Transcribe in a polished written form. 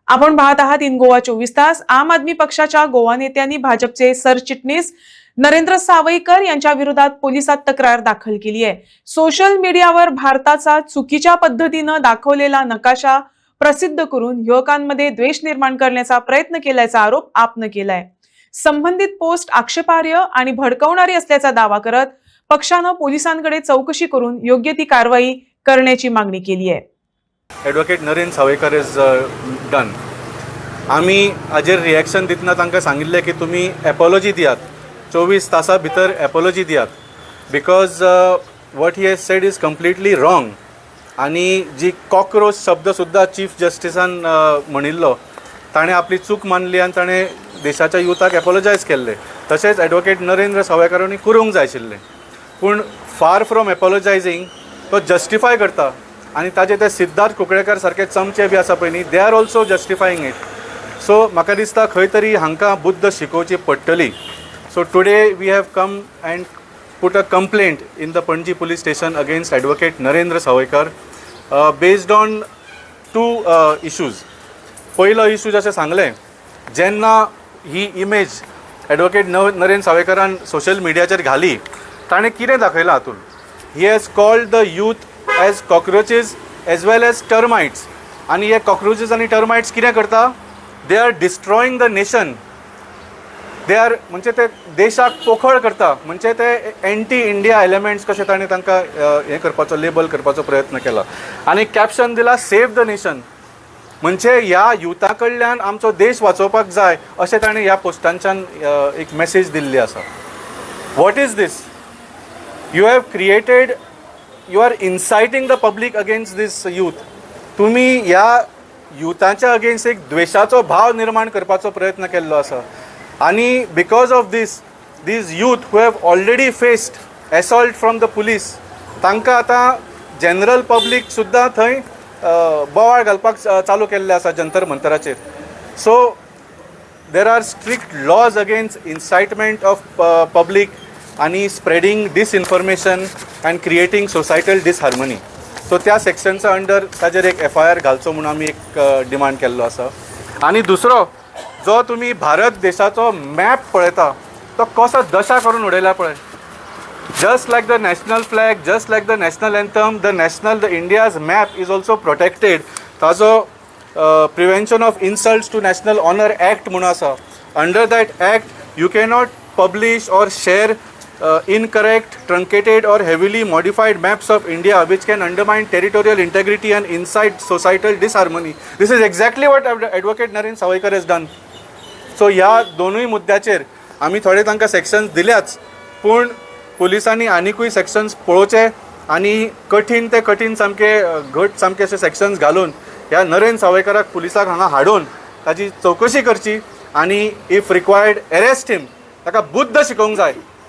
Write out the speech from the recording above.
आपण पाहत आहात इन गोवा 24 तास। आम आदमी पक्षाच्या गोवा नेत्यांनी भाजपचे सरचिटणीस नरेंद्र सावयकर यांच्या विरोधात पोलिसात तक्रार दाखल केली आहे। सोशल मीडियावर भारताचा चुकीच्या पद्धतीने दाखवलेला नकाशा प्रसिद्ध करून युवकांमध्ये द्वेष निर्माण करण्याचा प्रयत्न केल्याचा आरोप आपने केलाय। संबंधित पोस्ट आक्षेपार्ह आणि भडकवणारी असल्याचा दावा करत पक्षाने पोलिसांकडे चौकशी करून योग्य ती कारवाई करण्याची मागणी केली आहे। Advocate Narendra Savaikar is done. आम्ही हाजेर रिएक्शन दितना तांकां सांगिल्लें की तुमी एपॉलॉजी दियात, 24 तासां भितर एपॉलॉजी दियात, because what he has sed is completely wrong. आनी जी कॉक्रोच शब्द सुद्दां चीफ जस्टिसान म्हणिल्लो, ताणें आपली चूक मानली आनी ताणें देशाच्या युथाक एपॉलॉजायज केल्लें। तशेंच एडवोकेट नरेंद्र सावयकरांनी करूंक जाय आशिल्लें, पूण फार फ्रॉम एपॉलॉजायजींग तो जस्टिफाय करता। आणि ताजे ते सिद्धार्थ कुंकळेकर सारखे चमचे बी आसा पळय न्ही, they are also justifying it. So म्हाका दिसता खंय तरी हांकां बुद्ध शिकोवची पडटली। So today we have come and put a complaint in the Panji police station against advocate Narendra Sawaykar based on two issues. पहिलो इशू जशें सांगलें, जेन्ना ही इमेज एडवोकेट नरेंद्र सावयकरान सोशल मिडियाचेर घाली, ताणें कितें दाखयलां हातून? He has called the youth as cockroaches as well as termites. आनी हे कॉक्रोचीज आनी टर्माइट्स कितें करता? They are destroying the nation. They are म्हणजे ते देशाक पोखळ करता, म्हणजे ते एंटी इंडिया एलिमेंट्स कशें ताणें तांकां हें करपाचो लेबल करपाचो प्रयत्न केला। आनी कॅप्शन दिला सेव द नेशन, म्हणजे ह्या युथा कडल्यान आमचो देश वाचोवपाक जाय अशें ताणें ह्या पोस्टांच्यान एक मेसेज दिल्ली आसा। What is this? You have created, you are inciting the public against this youth. तुमी ह्या युथाच्या अगेन्स्ट एक द्वेषाचो भाव निर्माण करपाचो प्रयत्न केल्लो आसा। आणि because of these youth who have already faced assault from the police, तांकां आतां जनरल पब्लीक सुद्दां थंय बोवाळ घालपाक चालू केल्ले आसा जंतर मंतराचेर। So there are strict laws against incitement of public आनी spreading disinformation and creating societal disharmony. So त्या सेक्शनचा अंडर ताजेर एक FIR घालचो म्हणून आमी एक डिमांड केल्लो आसा। आनी दुसरो, जो तुम्ही भारत देशाचो मॅप पळयता तो कसो दशा करून उडयला पळय। Just like the national flag, just like the national anthem, the India's map is also protected. ताजो prevention of insults to national honour act म्हणून आसा। Under that act you cannot publish or share incorrect, truncated or heavily modified maps of India which can undermine territorial integrity and incite societal disharmony. This is exactly what Advocate Narendra Sawaykar has done. So ह्या दोनूय मुद्द्याचेर आमी थोडे तांकां sections दिल्याच, पूण पुलिसांनी आनीकूय sections पळोवचे आनी कठीण ते कठीण सामके घट सामके अशे सेक्शन्स घालून ह्या नरेंद्र सावयकराक पुलिसाक हांगा हाडून ताची चवकशी करची आनी इफ रिक्वायर्ड अरेस्ट हिम, ताका बुद्ध शिकोवंक जाय।